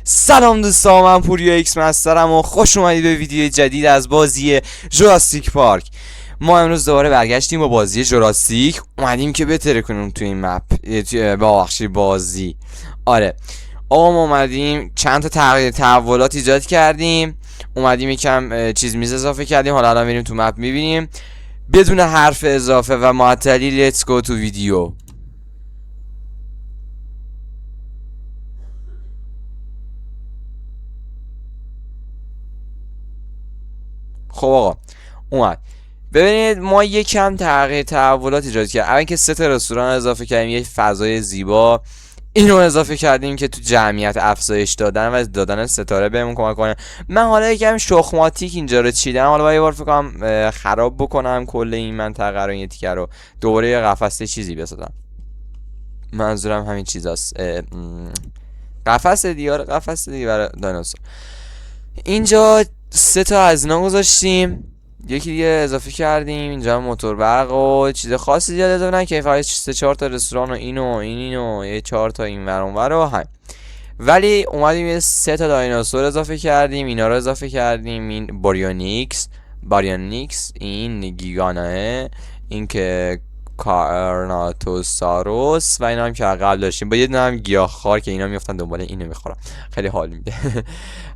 سلام دوستان، من پوریا ایکس مسترم و خوش اومدید به ویدیو جدید از بازی جوراسیک پارک. ما امروز دوباره برگشتیم با بازی جوراسیک. اومدیم که بهتره کنیم تو این مپ، ببخشید بازی. آره آقا، ما اومدیم چند تا تغییر تحولات ایجاد کردیم، اومدیم یکم چیز میز اضافه کردیم. حالا الان میریم تو مپ میبینیم. بدون حرف اضافه و معطلی لیتس گو تو ویدیو. خب آقا اومد. ببینید ما یکم تغییر تحولات ایجاد کردیم. اول که 3 تا رستوران اضافه کردیم، یه فضای زیبا اینو اضافه کردیم که تو جمعیت افزایش دادن و دادن ستاره بهمون کمک کنه. من حالا یکم شخماتیک اینجا رو چیدم، حالا باید یه بار فکر کنم خراب بکنم کل این منطقه رو، یه تیکه رو دوباره یه قفسه چیزی بسازم. منظورم همین چیزاست، قفسه دیگه، قفسه دیگه برای دایناسور. اینجا 3 تا از اینا گذاشتیم، یکی دیگه اضافه کردیم. اینجا موتور برق و چیز خاصی زیاد اضافه نکردیم، فقط 3-4 تا رستوران و اینو یه 4 تا این ور اون ور و هم. ولی اومدیم یه 3 تا دایناسور اضافه کردیم، اینا رو اضافه کردیم. این باریونیکس، این گیگاناه، این که کارناتوساروس و اینا هم که قبل داشتیم، با یه دونه هم گیاهخوار که اینا میافتن دنبال اینو میخورن، خیلی حال میده.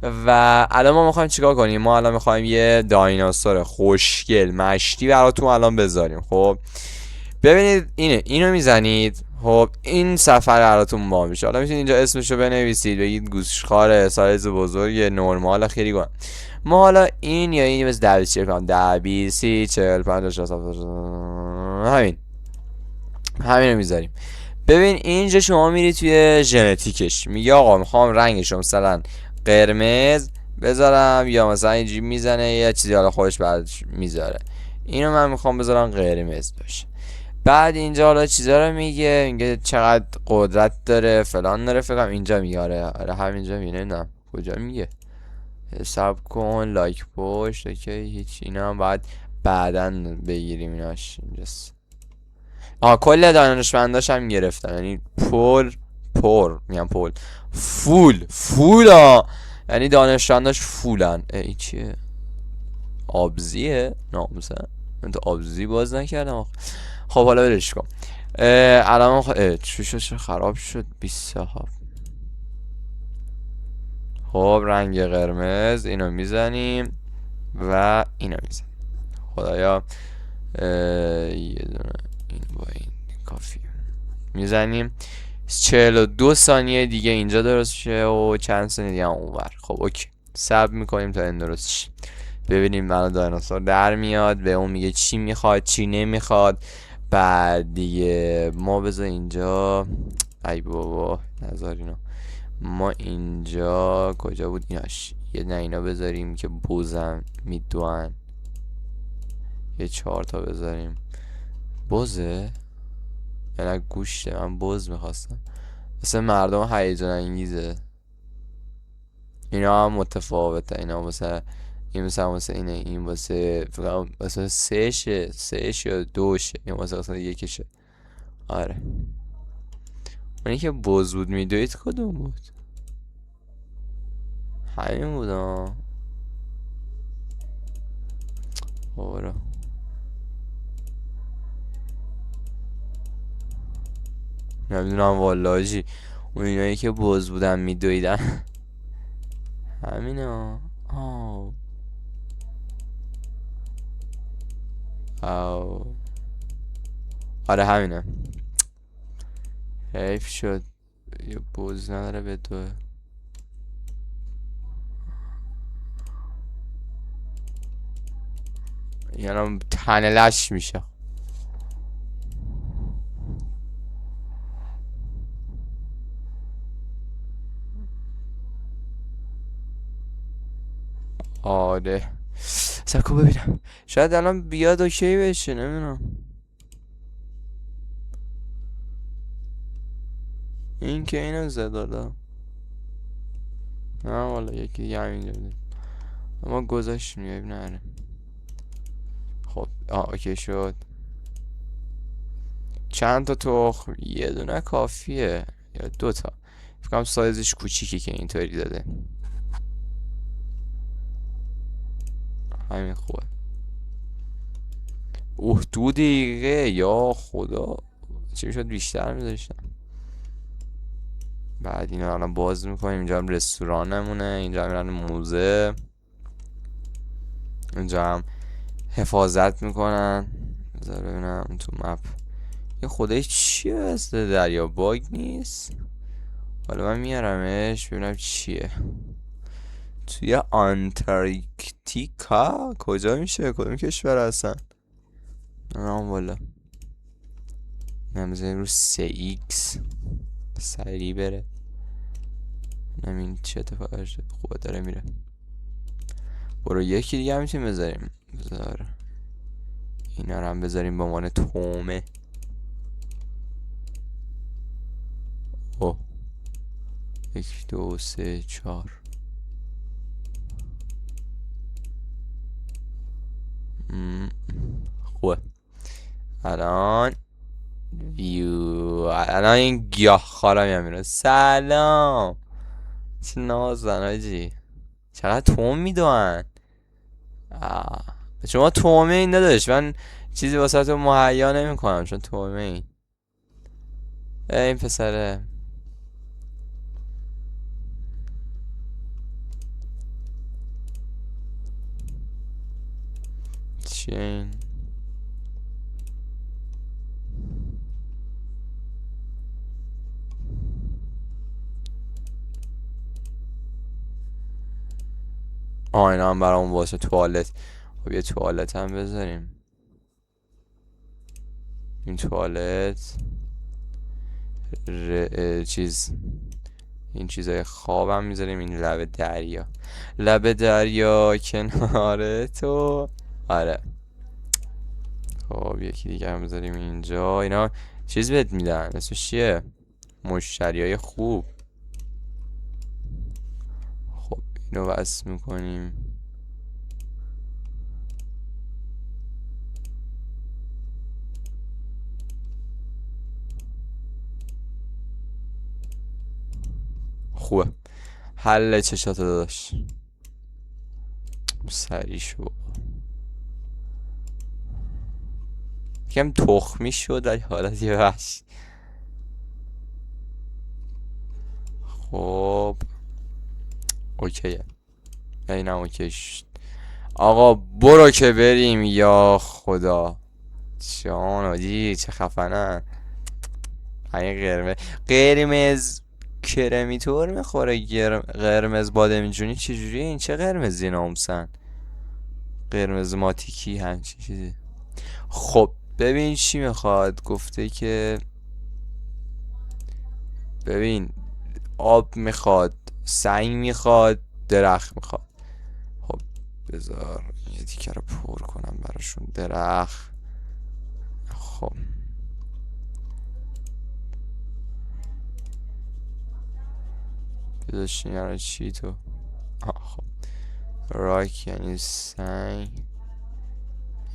و الان ما میخوایم چیکار کنیم؟ ما الان میخوایم یه دایناسور خوشگل مشتی براتون الان بذاریم. خب ببینید اینو میزنید. خب این سفر براتون با میشه. حالا میتونید اینجا اسمشو بنویسید، بگید گوشخوار سایز بزرگ نرمال خیلی گونه. ما حالا این یا این مثل 10 20 کنم، 10 20 30 40 50 60 همین رو میذاریم. ببین اینجا شما میری توی ژنتیکش، میگه آقا میخوام رنگشو مثلا قرمز بذارم، یا مثلا اینجوری میزنه یه چیزی حالا خودش بعد میذاره. اینو من میخوام بذارم قرمز باشه. بعد اینجا حالا چیزا رو میگه چقدر قدرت داره فلان داره، فکرم اینجا میگه. آره همینجا میگه، نه کجا میگه، حساب کن لایک پشت که هیچ. اینا هم باید بعداً بگیریم ایناش. اینجاست کل دانشمنداش هم گرفتن، یعنی فول یعنی دانشمنداش فولن. این چیه؟ آبزیه؟ ناموسه من تو آبزی باز نکردم. خب حالا برش کن. الان چی شد؟ خراب شد 20 صاحب. خب رنگ قرمز اینو میزنیم و اینو میزنیم. خدایا یه دونه این با این کافی میزنیم. 42 ثانیه دیگه اینجا درست شه و چند ثانیه دیگه هم اونور. خب اوکی، صبر میکنیم تا این درست شه. ببینیم من دایناسور در میاد، به اون میگه چی میخواد چی نمیخواد. بعد دیگه ما بذار اینجا، ای بابا نذار اینو. ما اینجا کجا بود ایناش؟ یه نه اینا بذاریم که بوزن میدوان، یه 4 تا بذاریم. بوزه؟ یعنی گوشته، من بوز میخواستم. مثل مردم هیجان انگیزه. اینا هم متفاوته. اینا مثلا این مثلا اینه، این واسه سهش یا دوشه، این واسه یکیشه. آره اونی که بوز بود میدوید کدوم بود؟ همین بود ها. آره نمیدونم والا جی، اون اینایی که بوز بودن میدویدن همینه ها. آره همینه. حیف شد یه بوز نداره به تو. یعنی تنه لش میشه. آره سکو ببینم، شاید الان بیاد اوکی بشه، نمیدونم. این که اینو زد دادا، نه والا یکی دیگه همینجا بود اما گذاشت میگه نره. خب اوکی شد. چند تا تخم؟ یه دونه کافیه یا 2 تا؟ فکر کنم سایزش کوچیکی که اینطوری داده. همین خوبه. 2 دقیقه یا خدا، چی میشد بیشتر میذاشتم. بعد اینا الان باز میکنیم. اینجا هم رستورانمونه، اینجا هم میرن موزه، اینجا هم حفاظت میکنن. بذار ببینم تو مپ این خودش چیه؟ اصل دریا باگ نیست. حالا من میارمش ببینم چیه. توی آنتارکتیکا کجا میشه؟ کدوم کشور هستن؟ نه والا نمیزنیم رو 3x سریع بره. نمین چه اتفاقی خوبه داره میره. برو یکی دیگه هم میتونیم بذاریم. بذار اینا رو هم بذاریم به عنوان تومه. اوه 1 2 3 4. خوبه. الان الان این گیاه خارم میره. سلام، چه نازن آجی، چقدر توم میدونن. شما تومه این نداشت، من چیزی واسه تو مهیا نمی کنم چون تومه این. این پسره چیه این؟ اینا هم برام واسه توالت. خب یه توالت هم بذاریم. این توالت چیز، این چیزای خوابم میذاریم. این لب دریا، لب دریا کنار تو. آره خب یکی دیگه هم بذاریم اینجا. اینا چیز بهت میدن، اسمش چیه؟ مشتریای خوب. خب اینو وصل میکنیم. خوبه، حل چشاتو داداش. سریع شو. یکم تخمی شد ولی حالت یه وحش. خب اوکیه، اینم اوکی شد. آقا برو که بریم. یا خدا جان آجی چه خفنن. این قرمز کرمیتور میخوره. قرمز بادمجونی چجوریه این؟ چه قرمزی نامسن؟ قرمز ماتیکی همچین چیزی. خب ببین چی میخواد. گفته که ببین آب میخواد، سنگ میخواد، درخت میخواد. خب بذار یه تیکه رو پر کنم براشون. درخت. خب بذاشتین یعنی چی تو؟ خب راک یعنی سنگ.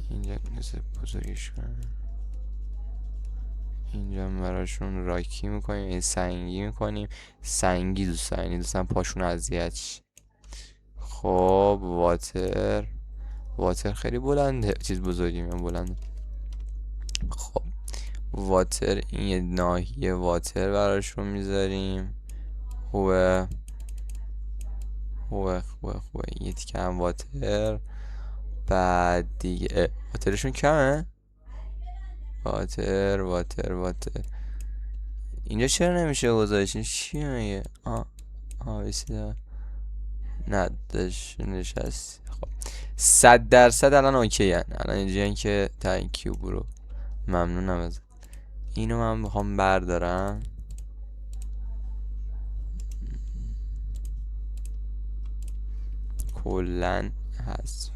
اینجا مثل بزرگش کنم. اینجا براشون راکی میکنیم، این سنگی میکنیم. سنگی دوست دارن، دوستان پاشون اذیت شه. خب واتر، واتر خیلی بلنده، چیز بزرگی من بلنده. خب واتر، این یه ناحیه واتر براشون میذاریم. خوبه خوبه خوبه خوبه. یه تیکه هم واتر. بعد دیگه واترشون کمه. واتر واتر واتر. اینجا چرا نمیشه گذاشت؟ این چیه میگه؟ بسیار نه داشت نشست. خب 100% الان اوکی هن. الان اینجا که تانکیو برو، ممنونم ازت. اینو من میخوام بردارم. کلن هست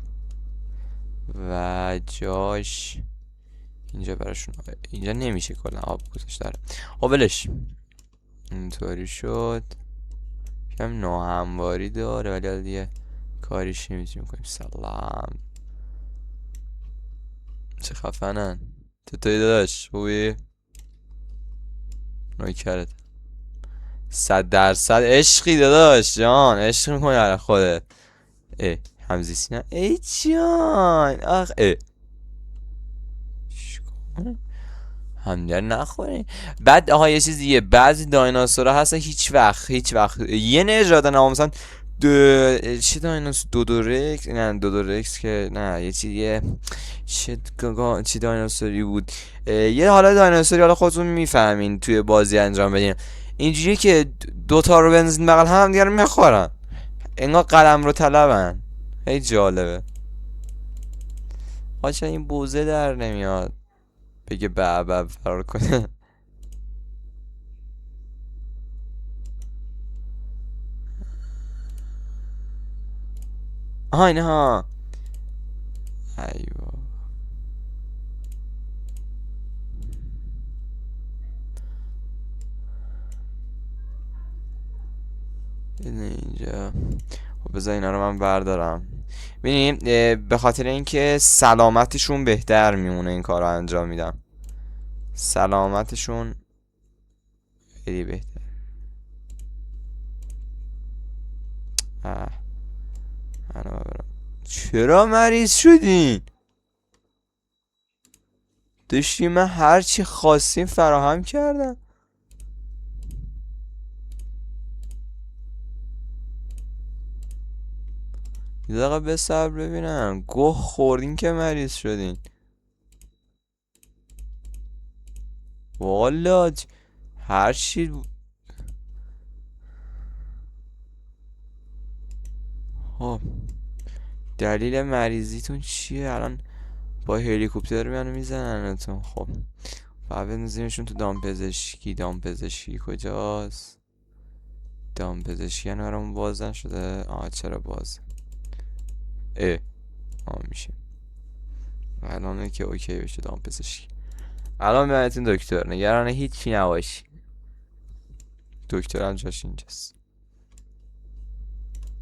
و جاش اینجا براشون. اینجا نمیشه کلا آب گذاشت داره. خب ولش اینطوری شد. کم ناهمواری داره ولی دیگه کاریش نمیتونیم کنیم. سلام چه خفنن. چطوری داداش؟ خوبی؟ نوکرت. 100% عشقی داداش جان، عشق میکنی على خودت. اه همزیستی نه ای جان آخ اه همدیگر نخورین. بعد آها یه چیز دیگه، بعضی دایناسورها هستن هیچ وقت یه نژاد ناموسن چه دایناسور دودورکس، نه دودورکس که نه یه چیزیه، چه دایناسوری بود، یه حالا دایناسوری، حالا خودتون میفهمین توی بازی انجام بدین، اینجوریه که دوتا رو بنزین بغل هم دیگه رو میخورن، انگار قلم رو طلبن. خیلی جالبه. آچه این بوزه در نمیاد بگه به فرار کنه. آها اینها. ایوه اینجا. خب بذار اینا رو من بردارم. ببینیم به خاطر اینکه سلامتشون بهتر میمونه این کار رو انجام میدم، سلامتشون خیلی بهتر. اه انا برم. چرا مریض شدین؟ داشتی من هرچی خواستیم فراهم کردم. یه دقیقه به صبر ببینم، گوه خوردین که مریض شدین. والا هرچی خب دلیل مریضیتون چیه الان؟ با هلیکوپتر میانو میزننتون. خب باید بنزیمشون تو دامپزشکی. دامپزشکی کجاست؟ دامپزشکی هنو برامون باز نشده. چرا باز؟ میشه الانه که اوکی بشه دامپزشکی. الان میانتون دکتر، نگرانه هیچی نباشی، دکتر هم جاش اینجاست.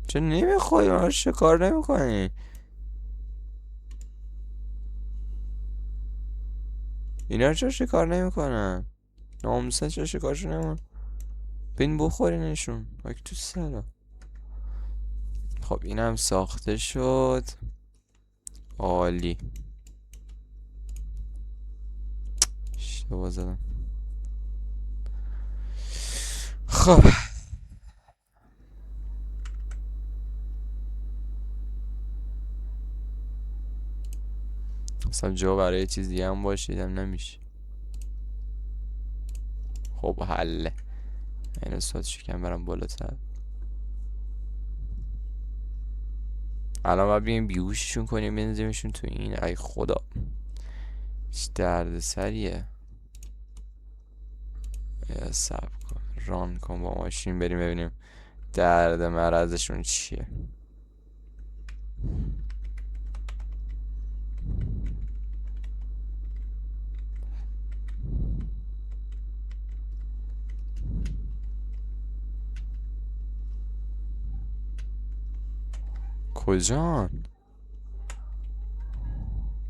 چرا نمیخوایی؟ من شکار نمیکنی؟ اینا چرا شکار نمیکنن؟ ناموسن چرا شکارشون نمیکنن؟ بین بخورینشون اگه تو سرا. خب اینم ساخته شد. عالی. اشتباه زدم. خب اصلا جا برای یه چیز دیگه هم باشیدم نمیشه. خب حله اینو ساعت شکم برم بالاتر. الان باید بیم بیهوششون کنیم بنزیمشون تو این. ای خدا چه درد سریه. یا سب کن ران کن با ماشین بریم ببینیم درد مرضشون چیه. کجان؟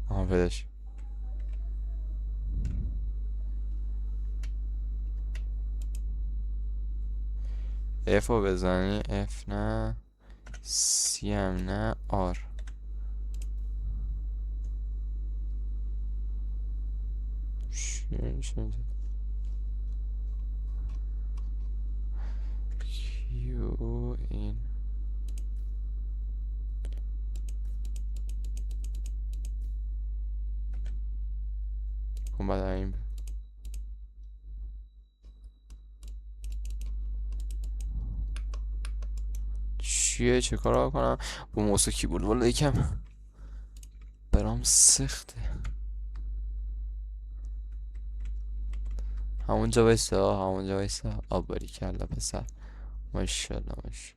بدش F رو بزنی F نه، C هم نه، R. Q این کن بعد این چیه؟ چه کار کنم با موسا کیبورد؟ والا یکم برام سخته. همونجا بایستا، همونجا بایستا. آباری کرده پسر، ماشالله ماشالله.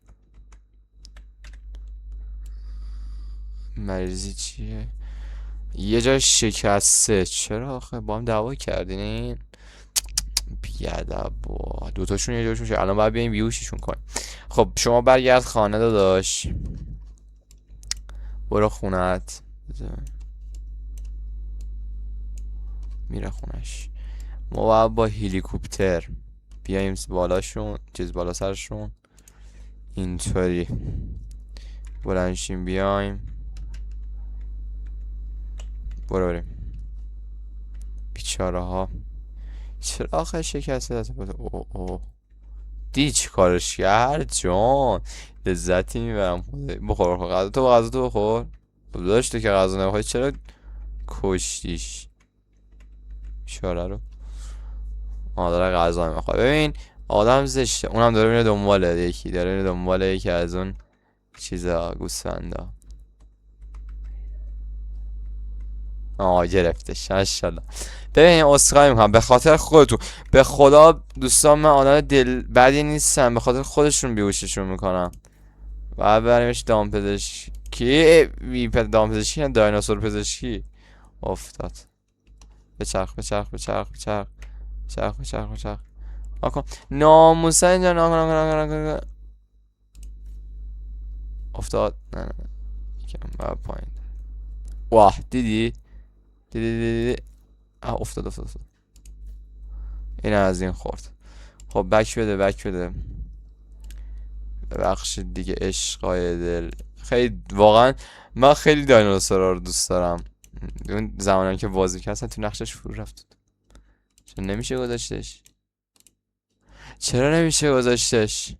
مریضی چیه؟ یه جای شکسته. چرا آخه با هم دعوا کردین این؟ بیادب با دوتاشون یه جاشون الان باید بیایم بیوششون کنیم. خب شما برگرد خانه داداش، برو خونت. میره خونش. ما باید با هلیکوپتر بیایم بالاشون، چیز بالا سرشون، اینطوری بلندشیم بیایم. بریم. بیچاره ها چرا آخه شکسته دست بود؟ اوه دی چی کارش کرد جان؟ لذتی میبرم. بخور غذا تو، غذا تو بخور. داشته که غذا نمیخوای چرا کشتیش بیچاره رو؟ داره غذا میخواد. ببین آدم زشته، اونم داره میره دنباله، یکی داره میره دنباله یکی از اون چیزا، گوسفندا. گرفتش ماشاءالله. ببین اسخای میکنم به خاطر خودتون، به خدا دوستان من آدم دل بدی نیستم، به خاطر خودشون بیهوششون میکنم. و بریمش دامپزشکی، دامپزشکی نه، دایناسور پزشکی. افتاد. بچرخ بچرخ بچرخ بچرخ بچرخ بچرخ بچرخ. آکن ناموسا اینجا ناکن. افتاد. نه یکم بر پایین. واه دیدی افتاد. این از این خورد. خب بک بده. ببخشید دیگه عشقای دل. خیلی واقعا من خیلی دایناسورا رو دوست دارم. اون زمانی که بازی کردن تو نقشش فرو رفت. چرا نمیشه گذاشتش؟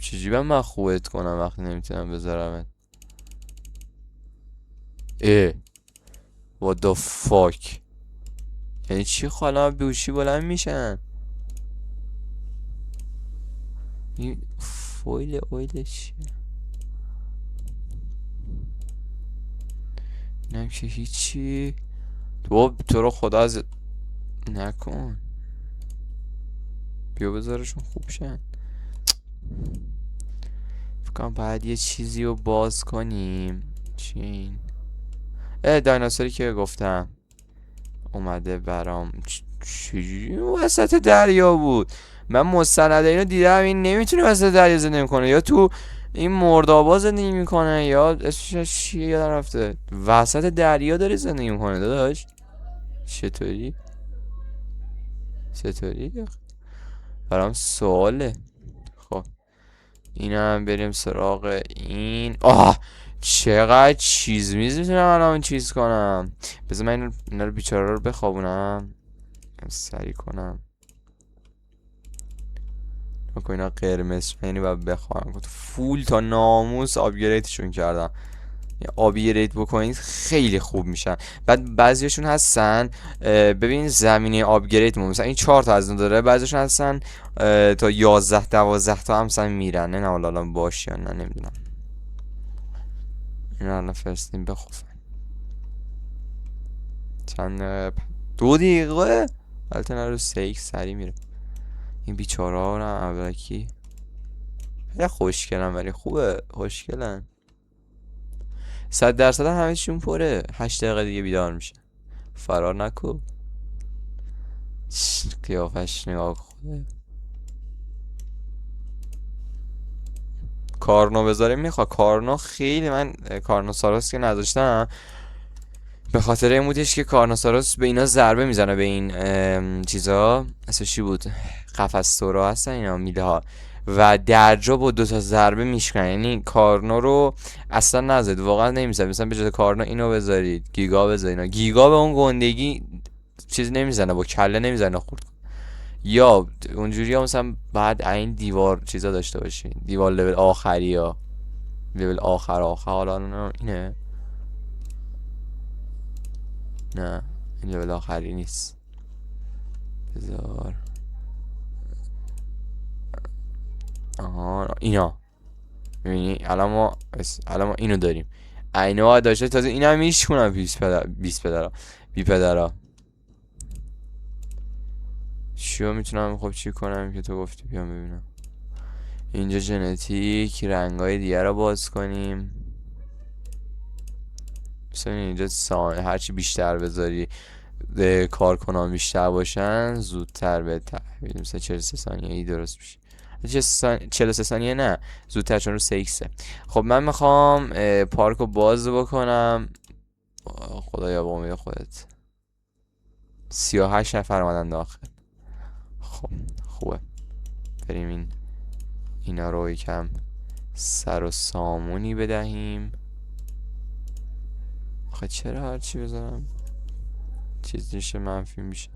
چجوری من خوبت کنم وقتی نمیتونم بذارمت؟ what the fuck؟ یعنی چی خالا بیوشی بلند میشن؟ این اویل چیه؟ اینم که هیچی. تو رو خدا از نکن. بیا بذارشون خوب شن. فکرم باید یه چیزی رو باز کنیم. چی این؟ دایناسوری که گفتم اومده برام. چجوری وسط دریا بود؟ من مستند اینو دیدم، این نمیتونه وسط دریا زندگی کنه، یا تو این مردابا زندگی میکنه یا اسمش چیه یادم رفته. وسط دریا داره زندگی میکنه داداش. چطوری؟ برام سواله. خب اینم بریم سراغ این. چقدر چیز میتونم الان چیز کنم. بذار من اینا رو بیچاره رو بخوابونم، سری کنم. اینا قرمز یعنی باید بخوام فول تا ناموس آپگریدشون کردم. آپگرید بکنید خیلی خوب میشن. بعد بعضیشون هستن ببین زمینه آپگرید مثلا این 4 تا از اون داره، بعضیشون هستن تا 11 12 تا هم مثلا میرن. نه حالا باش یا نه نمیدونم. اینا الان فرستیم بخوفن. چند 2 دقیقه البته نه رو 3 سری میره. این بیچاره ها رو اولکی خیلی خوشگلن، ولی خوبه خوشگلن. 100% همه چیشون پره. 8 دقیقه دیگه بیدار میشه. فرار نکو. قیافش نگاه خوده. کارنو بذاریم میخواد. کارنو خیلی من کارنوساروس که نداشتم به خاطر این بودش که کارنوساروس به اینا ضربه میزنه، به این چیزا اسمش چی بود، قفس‌طورا هستن اینا، میله ها، و درجا با 2 تا ضربه میشکنن. یعنی کارنو رو اصلا نذارید، واقعا نمیزنه. مثلا به جای کارنو اینو بذارید، گیگا بذارید. گیگا به اون گندگی چیز نمیزنه، با کله نمیزنه خورد. یا اونجوری ها مثلا بعد این دیوار چیزا داشته باشین، دیوار لول آخری ها، لول آخر حالا اینه. نه این لول آخری نیست. بذار اینا میبینی الان ما اینو داریم. اینا داشته تازه اینا میشکنم. بی پدرا چیو میتونم خب چی کنم که تو گفتی بیام ببینم. اینجا ژنتیک رنگای دیگه رو باز کنیم. مثلا اینجا هرچی بیشتر بذاری کارکنان بیشتر باشن زودتر به تحویل. مثلا 43 ثانیه ای درست میشه. 43 ثانیه نه زودتر، چون رو 3x. خب من میخوام پارک رو باز بکنم. خدایا با امید خودت. 38 نفر اومدن داخل. خب خوبه، بریم اینا رو یکم سر و سامونی بدهیم. آخه چرا هرچی بذارم چیز میشه منفی میشه؟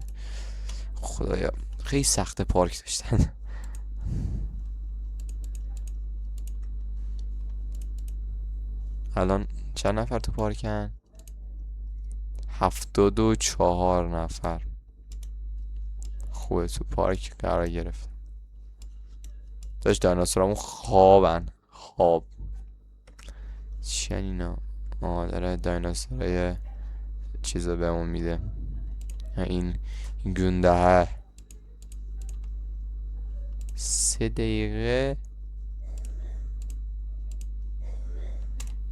خدایا خیلی سخت پارک داشتن. الان چند نفر تو پارکن؟ 74 نفر. خوبه تو پارک قرار گرفت. داشت دایناسورامون خواب. چی اینا؟ داره دایناسورای چیزا بهمون میده. این گونده 3 دقیقه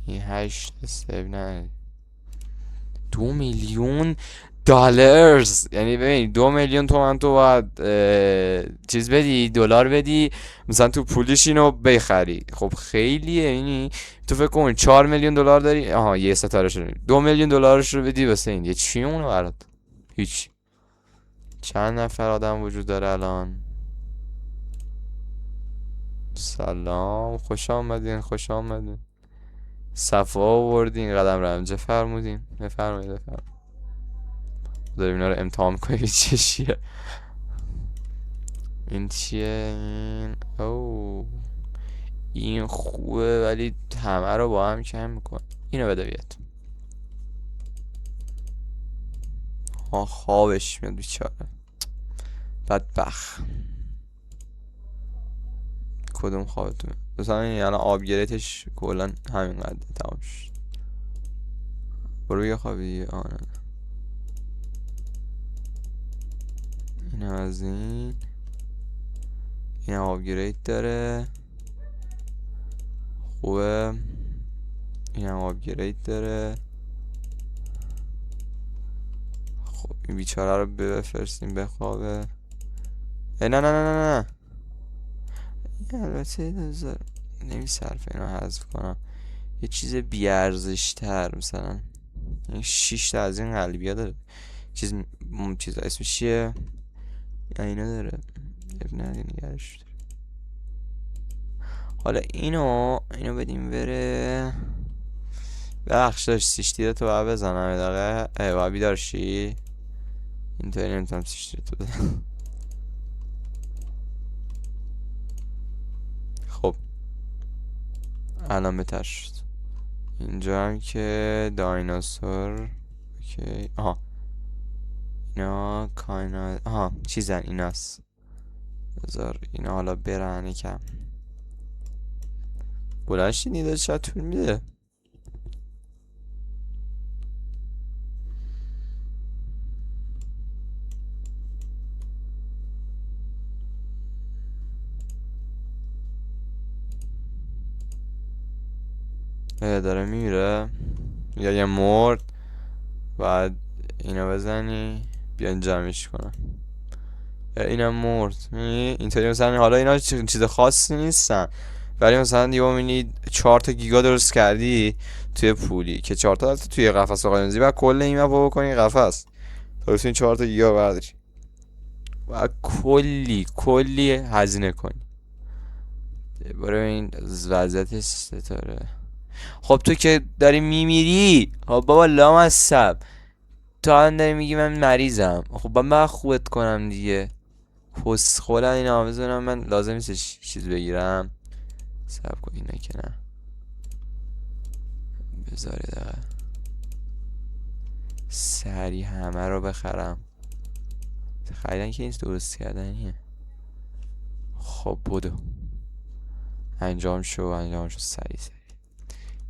این 8 سیو نه 2 میلیون دلارز، یعنی ببین 2 میلیون تومن تو باید چیز بدی، دلار بدی مثلا تو پولش اینو بخری. خب خیلیه. یعنی تو فکر کن 4 میلیون دلار داری، آها یه ستاره شد 2 میلیون دلارش رو بدی واسه این، یه چی اونو برات؟ هیچ. چند نفر آدم وجود داره الان؟ سلام، خوش آمدین. صفا آوردین، قدم رنجه فرمودین. بفرمایید. داریم اینا رو امتحان کنیم چیه. این چیه این؟ این خوبه ولی همه رو با هم کم میکن. اینو بده بیاد. خوابش میاد بیچاره، بدبخت. کدوم خوابتونه؟ مثلا این الان آبگریتش کلا همین قدر تمام شد. برو یه خوابی. نه این از این آبگریت داره. خوبه. این هم آبگریت داره. خب این بیچاره رو بفرستیم بخوابه. نه البته نمیصرف اینو حذف کنم. یه چیز بیارزش تر مثلا این 6 تا از این قلبی ها داره. چیز اسمش چیه؟ اینا داره. نه نگرش داره. حالا اینو بدیم بره. بخش داشت سیشتیره تو باید بزنم یه دقیقه. باید بیدار شی. اینطوری نمیتونم سیشتیره تو بزنم. خب الان بهتر شد. اینجا هم که دایناسور. اوکی. اینا کائنات چیزن ایناست. بذار اینا حالا برن یکم. بلنشی نیده چه طول میده. داره میمیره یا یه مرد. بعد اینو بزنی بیان جمعش کنن. اینم مرد. اینطوری مثلا حالا اینا چیز خاصی نیستن، ولی مثلا یه میبینی 4 تا گیگا درست کردی توی پولی که 4 تا توی قفس آقایونزی و کل این مپو بکنی قفس درست این 4 تا گیگا برداری و کلی هزینه کنی. برای این وضعیت ستاره. خب تو که داری میمیری. خب بابا لامصب تو هم داری میگی من مریضم. خب من خوبت کنم دیگه. خولن اینا بزنم من لازم نیست چیز بگیرم. سب کن اینه که نه بذاری دقیقه سری همه رو بخرم. خریدن که این درست کردنیه. خب بودو انجام شو سری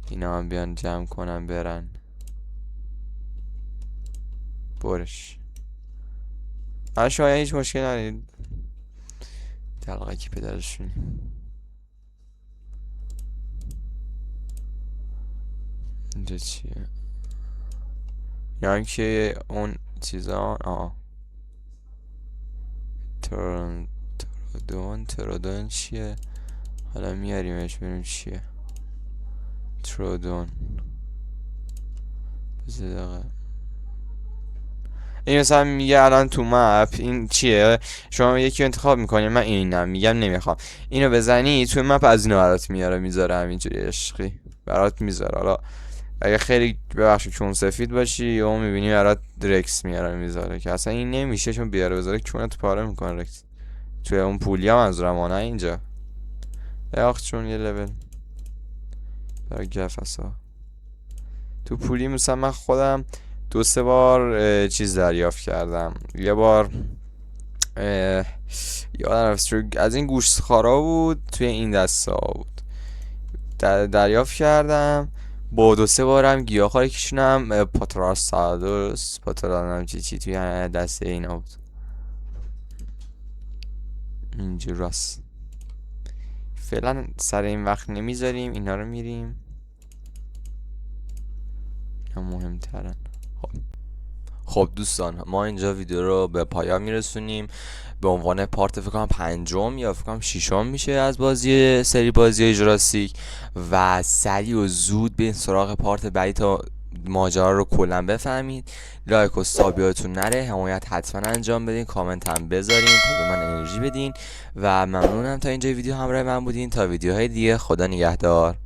اینا هم بیان جمع کنن برن. برش شاید هیچ مشکل ندارید. دلقه کی پدرشونی. اینجا چیه؟ یعنی که اون چیزا ترودون چیه؟ حالا میاریمش ببینیم چیه. ترودون بذار دقیقه این مثلا میگه الان تو مپ این چیه، شما یکی انتخاب میکنی، من اینم میگم نمیخوام اینو بزنی، تو مپ از اینو برات میذاره همینجوری عشقی برات میذاره. حالا اگه خیلی ببخشید چون سفید باشی یا میبینی برات رکس میذاره که اصلا این نمیشه، چون بیاره بذاره چونت پاره میکنه رکس. توی اون پولی هم منظورم نه اینجا چون یه لول برای گفسا تو پولی مثلا من خودم 2-3 بار چیز دریافت کردم. یه بار یادم رفت از این گوشتخوارا بود، توی این دسته ها بود دریافت کردم. با 2-3 بارم گیاهخواری کشونم پاتراسادوس پاترانم چی توی دسته اینا بود. اینجور راست فعلا سر این وقت نمیذاریم، اینا رو میریم، اینا مهمترن. خب دوستان ما اینجا ویدیو رو به پایان میرسونیم به عنوان پارت فکر کنم 5م یا فکر کنم 6م میشه از سری بازی جوراسیک، و سریع و زود به این سراغ پارت بعدی تا ماجرا رو کلا بفهمید. لایک و ساب یادتون نره، حمایت حتما انجام بدین، کامنت هم بذارین تا به من انرژی بدین، و ممنونم تا اینجا ویدیو همراه من بودین. تا ویدیوهای دیگه، خدا نگهدار.